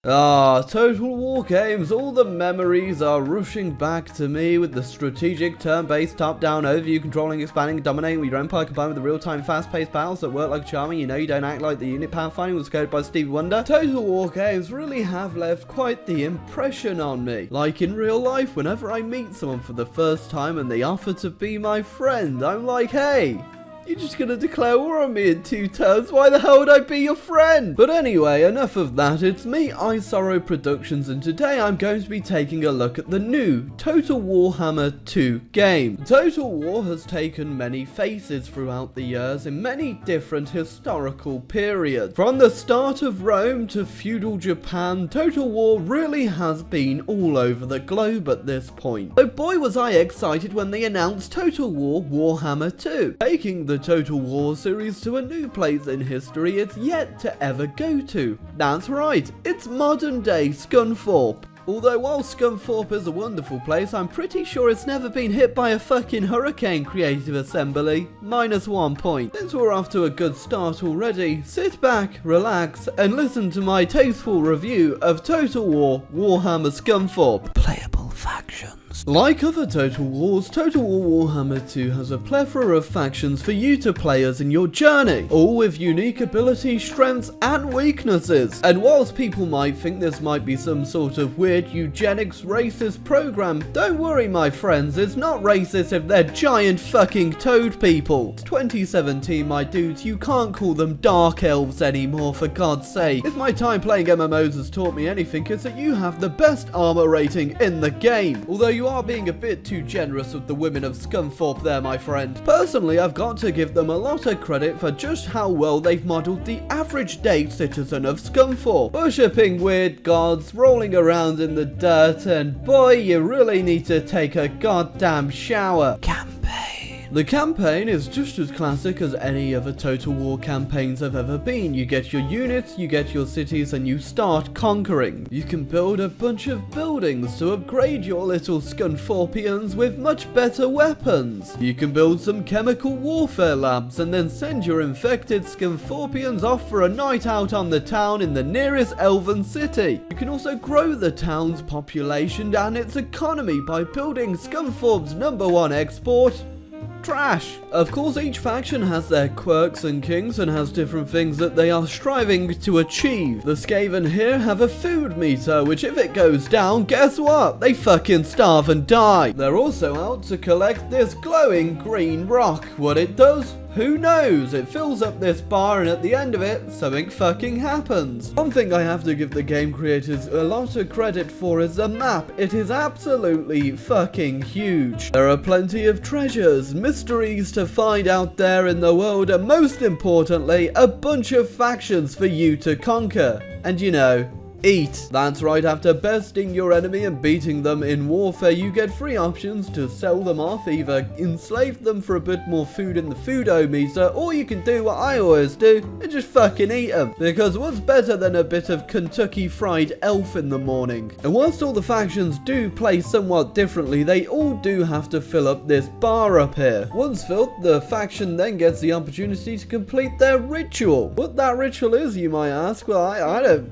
Total War games, all the memories are rushing back to me with the strategic turn-based top-down overview, controlling, expanding, dominating with your empire combined with the real-time fast-paced battles that work like charming, you don't act like the unit pathfinding was coded by Stevie Wonder. Total War games really have left quite the impression on me. Like in real life, whenever I meet someone for the first time and they offer to be my friend, I'm like, hey, you're just gonna declare war on me in 2 turns, why the hell would I be your friend? But anyway, enough of that, it's me, iSorrowproductions, and today I'm going to be taking a look at the new Total Warhammer 2 game. Total War has taken many faces throughout the years in many different historical periods. From the start of Rome to feudal Japan, Total War really has been all over the globe at this point. So boy was I excited when they announced Total War Warhammer 2, taking the Total War series to a new place in history it's yet to ever go to. That's right, it's modern day Scunthorpe. Although while Scunthorpe is a wonderful place, I'm pretty sure it's never been hit by a fucking hurricane, Creative Assembly. -1 point. Since we're off to a good start already, sit back, relax, and listen to my tasteful review of Total War Warhammer Scunthorpe. Playable factions. Like other Total Wars, Total War Warhammer 2 has a plethora of factions for you to play as in your journey, all with unique abilities, strengths, and weaknesses. And whilst people might think this might be some sort of weird eugenics racist program, don't worry my friends, it's not racist if they're giant fucking toad people. It's 2017 my dudes, you can't call them dark elves anymore for God's sake. If my time playing MMOs has taught me anything, it's that you have the best armor rating in the game. Although you are being a bit too generous with the women of Scunthorpe there, my friend. Personally, I've got to give them a lot of credit for just how well they've modelled the average day citizen of Scunthorpe. Worshipping weird gods, rolling around in the dirt, and boy, you really need to take a goddamn shower. The campaign is just as classic as any other Total War campaigns have ever been. You get your units, you get your cities, and you start conquering. You can build a bunch of buildings to upgrade your little Scunthorpians with much better weapons. You can build some chemical warfare labs and then send your infected Scunthorpians off for a night out on the town in the nearest elven city. You can also grow the town's population and its economy by building Scunthorpe's #1 export, trash. Of course, each faction has their quirks and kinks and has different things that they are striving to achieve. The Skaven here have a food meter, which if it goes down, guess what? They fucking starve and die. They're also out to collect this glowing green rock. What it does? Who knows? It fills up this bar and at the end of it, something fucking happens. One thing I have to give the game creators a lot of credit for is the map. It is absolutely fucking huge. There are plenty of treasures, mysteries to find out there in the world, and most importantly, a bunch of factions for you to conquer. And you know, eat. That's right, after besting your enemy and beating them in warfare, you get 3 options to sell them off. Either enslave them for a bit more food in the food-o-meter, or you can do what I always do and just fucking eat them. Because what's better than a bit of Kentucky Fried Elf in the morning? And whilst all the factions do play somewhat differently, they all do have to fill up this bar up here. Once filled, the faction then gets the opportunity to complete their ritual. What that ritual is, you might ask? Well, I don't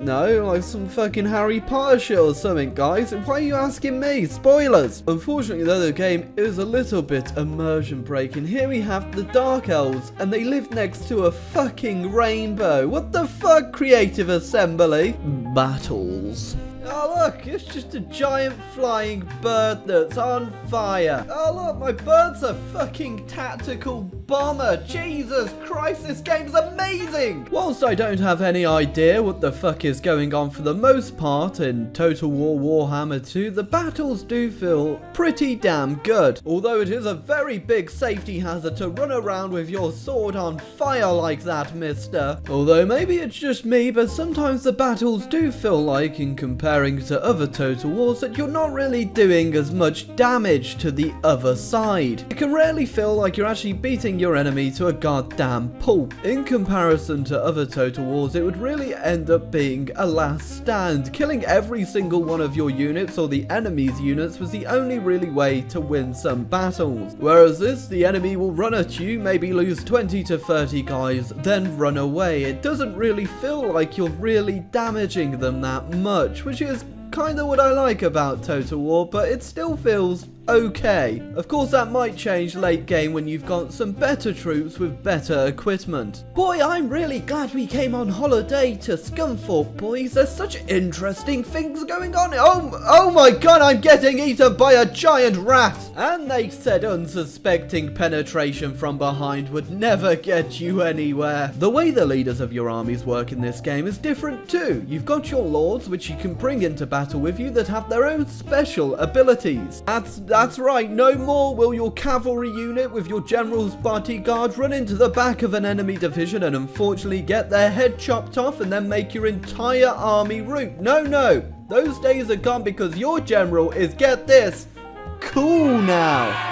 no, like some fucking Harry Potter shit or something, guys. Why are you asking me? Spoilers! Unfortunately though, the game is a little bit immersion breaking. Here we have the Dark Elves, and they live next to a fucking rainbow. What the fuck, Creative Assembly? Battles. Oh look, it's just a giant flying bird that's on fire. Oh look, my bird's a fucking tactical bomber. Jesus Christ, this game's amazing! Whilst I don't have any idea what the fuck is going on for the most part in Total War Warhammer 2, the battles do feel pretty damn good. Although it is a very big safety hazard to run around with your sword on fire like that, mister. Although maybe it's just me, but sometimes the battles do feel like, in comparison to other Total Wars, that you're not really doing as much damage to the other side. It can rarely feel like you're actually beating reducing your enemy to a goddamn pulp. In comparison to other Total Wars, it would really end up being a last stand. Killing every single one of your units or the enemy's units was the only really way to win some battles. Whereas this, the enemy will run at you, maybe lose 20 to 30 guys, then run away. It doesn't really feel like you're really damaging them that much, which is kind of what I like about Total War, but it still feels okay. Of course, that might change late game when you've got some better troops with better equipment. Boy, I'm really glad we came on holiday to Scunthorpe, boys. There's such interesting things going on. Oh my god, I'm getting eaten by a giant rat. And they said unsuspecting penetration from behind would never get you anywhere. The way the leaders of your armies work in this game is different too. You've got your lords, which you can bring into battle with you, that have their own special abilities. That's right, no more will your cavalry unit with your general's bodyguard run into the back of an enemy division and unfortunately get their head chopped off and then make your entire army rout. No, those days are gone because your general is, get this, cool now.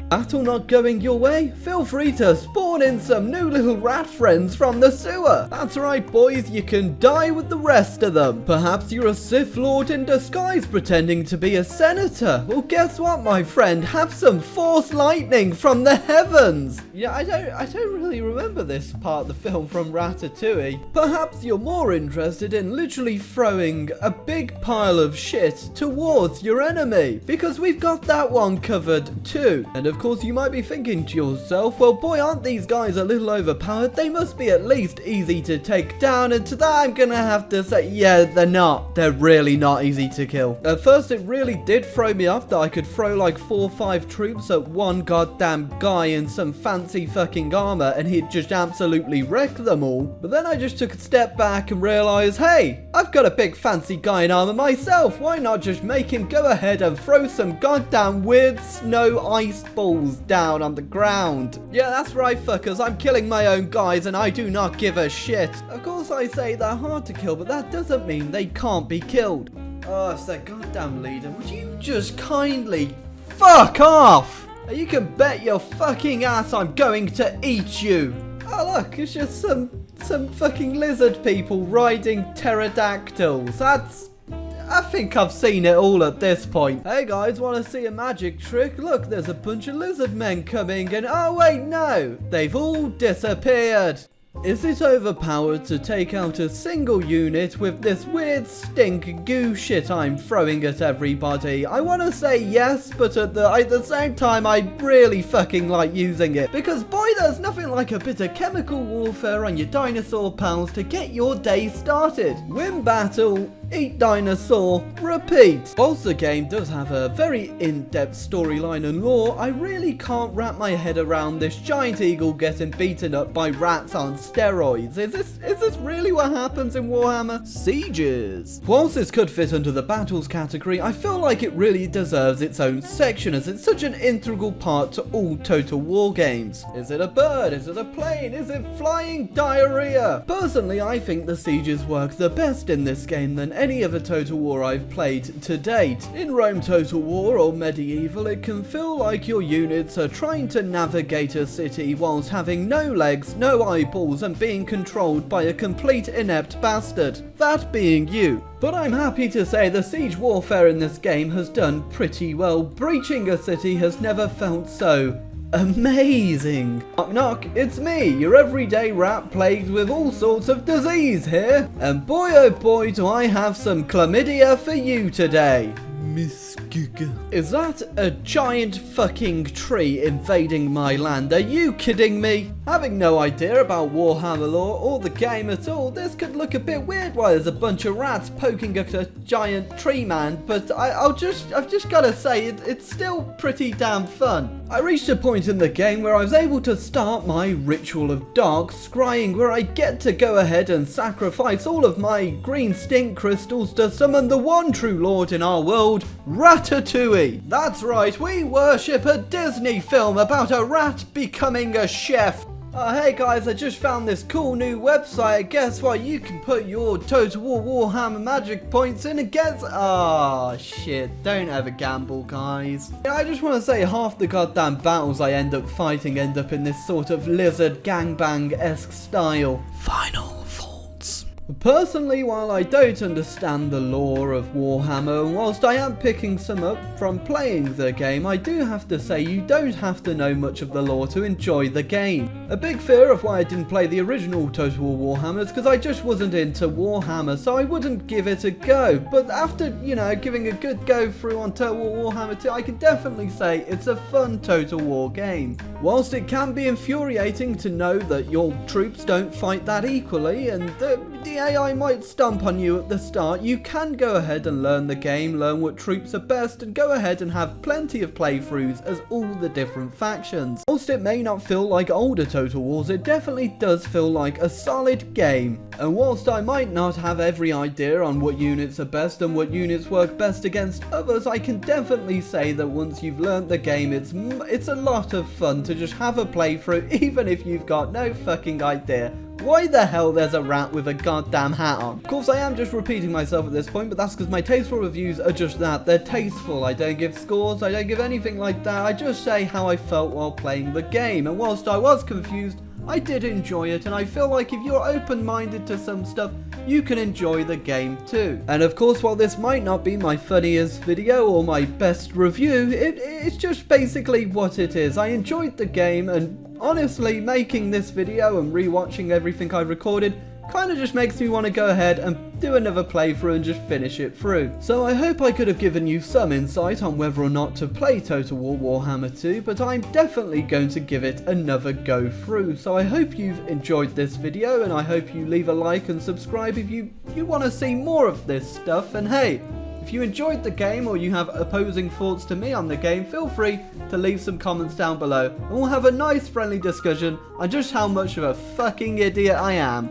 Battle not going your way? Feel free to spawn in some new little rat friends from the sewer. That's right, boys, you can die with the rest of them. Perhaps you're a Sith Lord in disguise pretending to be a senator. Well, guess what, my friend? Have some force lightning from the heavens. Yeah, I don't really remember this part of the film from Ratatouille. Perhaps you're more interested in literally throwing a big pile of shit towards your enemy, because we've got that one covered too. And of course, you might be thinking to yourself, well, boy, aren't these guys a little overpowered? They must be at least easy to take down. And to that, I'm gonna have to say, yeah, they're not. They're really not easy to kill. At first, it really did throw me off that I could throw like 4 or 5 troops at one goddamn guy in some fancy fucking armor, and he'd just absolutely wreck them all. But then I just took a step back and realized, hey, I've got a big fancy guy in armor myself. Why not just make him go ahead and throw some goddamn weird snow ice balls down on the ground? Yeah, that's right, fuckers. I'm killing my own guys and I do not give a shit. Of course, I say they're hard to kill, but that doesn't mean they can't be killed. Oh, it's that goddamn leader. Would you just kindly fuck off? You can bet your fucking ass I'm going to eat you. Oh, look, it's just some fucking lizard people riding pterodactyls. I think I've seen it all at this point. Hey guys, want to see a magic trick? Look, there's a bunch of lizard men coming and oh wait, no, they've all disappeared. Is it overpowered to take out a single unit with this weird stink goo shit I'm throwing at everybody? I want to say yes, but at the same time, I really fucking like using it. Because boy, there's nothing like a bit of chemical warfare on your dinosaur pals to get your day started. Win battle, eat dinosaur, repeat. Whilst the game does have a very in-depth storyline and lore, I really can't wrap my head around this giant eagle getting beaten up by rats on steroids. Is this really what happens in Warhammer? Sieges. Whilst this could fit under the battles category, I feel like it really deserves its own section as it's such an integral part to all Total War games. Is it a bird? Is it a plane? Is it flying diarrhea? Personally, I think the sieges work the best in this game than any other Total War I've played to date. In Rome Total War or Medieval, it can feel like your units are trying to navigate a city whilst having no legs, no eyeballs, and being controlled by a complete inept bastard. That being you. But I'm happy to say the siege warfare in this game has done pretty well. Breaching a city has never felt so amazing. Knock knock, it's me, your everyday rat plagued with all sorts of disease here. And boy oh boy do I have some chlamydia for you today. Miss Giga. Is that a giant fucking tree invading my land? Are you kidding me? Having no idea about Warhammer lore or the game at all, this could look a bit weird while there's a bunch of rats poking at a giant tree man, but I've just gotta say, it's still pretty damn fun. I reached a point in the game where I was able to start my ritual of dark scrying, where I get to go ahead and sacrifice all of my green stink crystals to summon the one true lord in our world, Ratatouille. That's right, we worship a Disney film about a rat becoming a chef. Hey guys, I just found this cool new website. Guess what? You can put your Total War Warhammer magic points in and guess... Ah, shit. Don't ever gamble, guys. I just want to say half the goddamn battles I end up fighting end up in this sort of lizard gangbang-esque style. Final thoughts. Personally, while I don't understand the lore of Warhammer, and whilst I am picking some up from playing the game, I do have to say you don't have to know much of the lore to enjoy the game. A big fear of why I didn't play the original Total War Warhammer is because I just wasn't into Warhammer, so I wouldn't give it a go. But after, you know, giving a good go through on Total War Warhammer 2, I can definitely say it's a fun Total War game. Whilst it can be infuriating to know that your troops don't fight that equally, and the AI might stomp on you at the start, you can go ahead and learn the game, learn what troops are best, and go ahead and have plenty of playthroughs as all the different factions. Whilst it may not feel like older Total Wars, it definitely does feel like a solid game. And whilst I might not have every idea on what units are best and what units work best against others, I can definitely say that once you've learnt the game, it's a lot of fun to just have a playthrough, even if you've got no fucking idea why the hell there's a rat with a goddamn hat on. Of course, I am just repeating myself at this point, but that's because my tasteful reviews are just that. They're tasteful. I don't give scores. I don't give anything like that. I just say how I felt while playing the game. And whilst I was confused, I did enjoy it. And I feel like if you're open-minded to some stuff, you can enjoy the game too. And of course, while this might not be my funniest video or my best review, it's just basically what it is. I enjoyed the game, and honestly, making this video and rewatching everything I've recorded kind of just makes me want to go ahead and do another playthrough and just finish it through. So I hope I could have given you some insight on whether or not to play Total War Warhammer 2, but I'm definitely going to give it another go through. So I hope you've enjoyed this video, and I hope you leave a like and subscribe if you want to see more of this stuff. And hey, if you enjoyed the game or you have opposing thoughts to me on the game, feel free to leave some comments down below, and we'll have a nice friendly discussion on just how much of a fucking idiot I am.